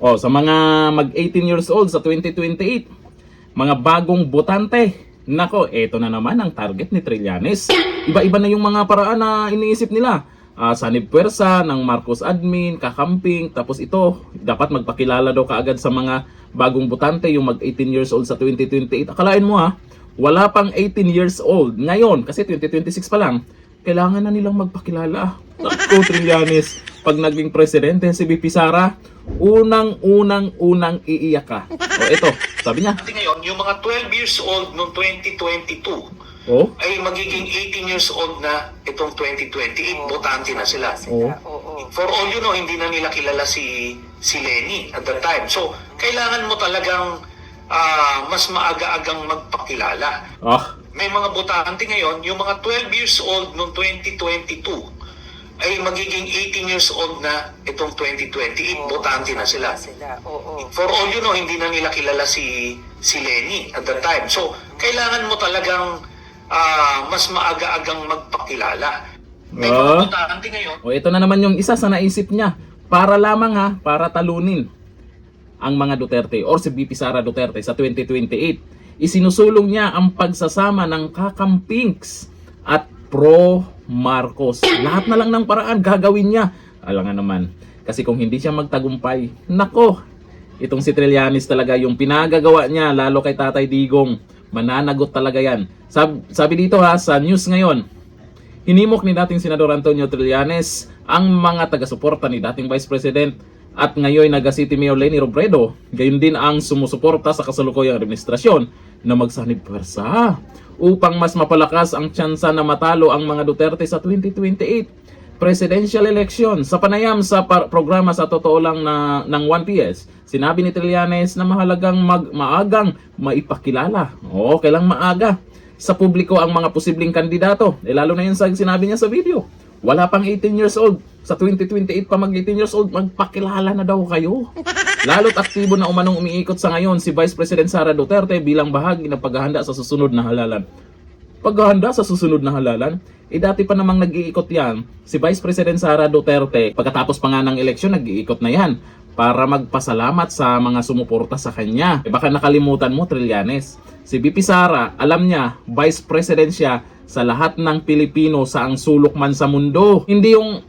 O, sa mga mag-18 years old sa 2028, mga bagong botante. Nako, eto na naman ang target ni Trillanes. Iba-iba na yung mga paraan na iniisip nila. Sanib puwersa ng Marcos admin, kakamping, tapos ito, dapat magpakilala daw kaagad sa mga bagong botante, yung mag-18 years old sa 2028. Akalain mo wala pang 18 years old ngayon, kasi 2026 pa lang, kailangan na nilang magpakilala. Nako, Trillanes, pag naging presidente si VP Sara, unang iiyak ka. O ito, sabi niya. Ngayon, yung mga 12 years old noong 2022 ay magiging 18 years old na itong 2028. Botante na sila. For all you know, hindi na nila kilala si Lenny at that time. So, kailangan mo talagang mas maaga-agang magpakilala. May mga botante ngayon, yung mga 12 years old noong 2022 ay magiging 18 years old na itong 2028. Botante na sila. For all you know, hindi na nila kilala si Lenny at that time. So, kailangan mo talagang mas maaga-agang magpakilala. May mga botante ngayon. O ito na naman yung isa sa naisip niya. Para lamang para talunin ang mga Duterte or si VP Sara Duterte sa 2028. Isinusulong niya ang pagsasama ng kakampings at pro Marcos. Lahat na lang ng paraan gagawin niya. Alam nga naman, kasi kung hindi siya magtagumpay, nako, itong si Trillanes talaga yung pinagagawa niya, lalo kay Tatay Digong, mananagot talaga yan. Sabi dito sa news ngayon, hinimok ni dating Senador Antonio Trillanes ang mga taga-suporta ni dating Vice President at ngayon City Mayor Leni Robredo, gayon din ang sumusuporta sa kasalukuyang administrasyon na magsanib puwersa upang mas mapalakas ang tsansa na matalo ang mga Duterte sa 2028 presidential election. Sa panayam sa programa sa totoo lang ng 1PS, sinabi ni Trillanes na mahalagang maagang maipakilala. Kailang maaga sa publiko ang mga posibleng kandidato. Lalo na yun sa sinabi niya sa video. Wala pang 18 years old. Sa 2028 pa mag-18 years old, magpakilala na daw kayo. Lalo't aktibo na umanong umiikot sa ngayon si Vice President Sara Duterte bilang bahagi ng paghahanda sa susunod na halalan. Paghahanda sa susunod na halalan? Dati pa namang nag-iikot yan si Vice President Sara Duterte. Pagkatapos pa nga ng eleksyon, nag-iikot na yan para magpasalamat sa mga sumuporta sa kanya. Baka nakalimutan mo, Trillanes. Si VP Sara, alam niya, Vice President siya sa lahat ng Pilipino saang sulok man sa mundo. Hindi yung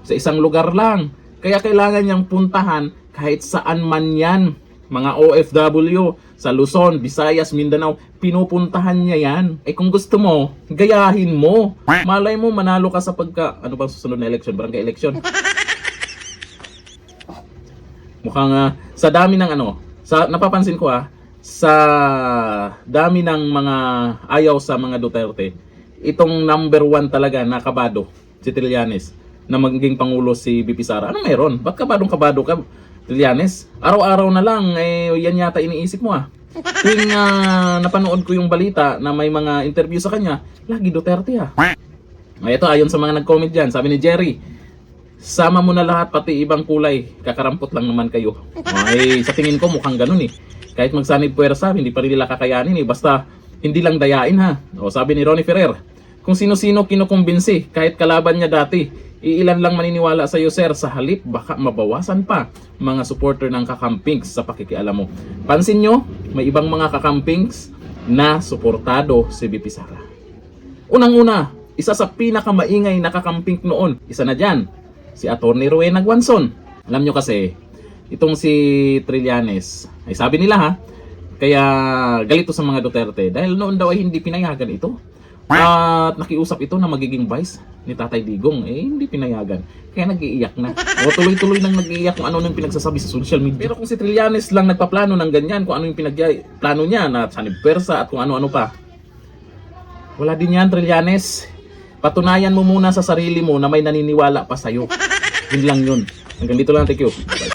sa isang lugar lang. Kaya kailangan niyang puntahan kahit saan man yan. Mga OFW sa Luzon, Visayas, Mindanao, pinupuntahan niya yan. Kung gusto mo, gayahin mo. Malay mo, manalo ka sa ano bang susunod na election? Barangay election. Mukhang sa dami ng napapansin ko sa dami ng mga ayaw sa mga Duterte, itong number 1 talaga na kabado, si Trillanes, na magiging pangulo si VP Sara. Ano meron? Ba't kabado ka, Trillanes? Araw-araw na lang, yan yata iniisip mo Tuwing napanood ko yung balita na may mga interview sa kanya, lagi Duterte Ito, ayon sa mga nag-comment dyan, sabi ni Jerry, sama mo na lahat, pati ibang kulay, kakarampot lang naman kayo. Sa tingin ko mukhang ganun Kahit magsanib puwersa, hindi pa rin nila kakayanin basta hindi lang dayain sabi ni Ronnie Ferrer, kung sino-sino kinukumbinsi, kahit kalaban niya dati, iilan lang maniniwala sa iyo, sir. Sa halip, baka mabawasan pa mga supporter ng kakampings sa pakikialam mo. Pansin nyo, may ibang mga kakampings na suportado si VP Sara. Unang-una, isa sa pinakamaingay na kakamping noon, isa na dyan, si Atty. Rowena Guanzon. Alam nyo kasi, itong si Trillanes, ay sabi nila kaya galito sa mga Duterte dahil noon daw ay hindi pinayagan ito. At nakiusap ito na magiging vice ni Tatay Digong, hindi pinayagan. Kaya nag-iiyak na. Tuloy-tuloy nang nag-iiyak kung ano yung pinagsasabi sa social media. Pero kung si Trillanes lang nagpaplano ng ganyan, kung ano yung plano niya na sanib puwersa at kung ano-ano pa, wala din yan, Trillanes. Patunayan mo muna sa sarili mo na may naniniwala pa sa'yo. Yun lang yun. Hanggang dito lang, thank you. Bye-bye.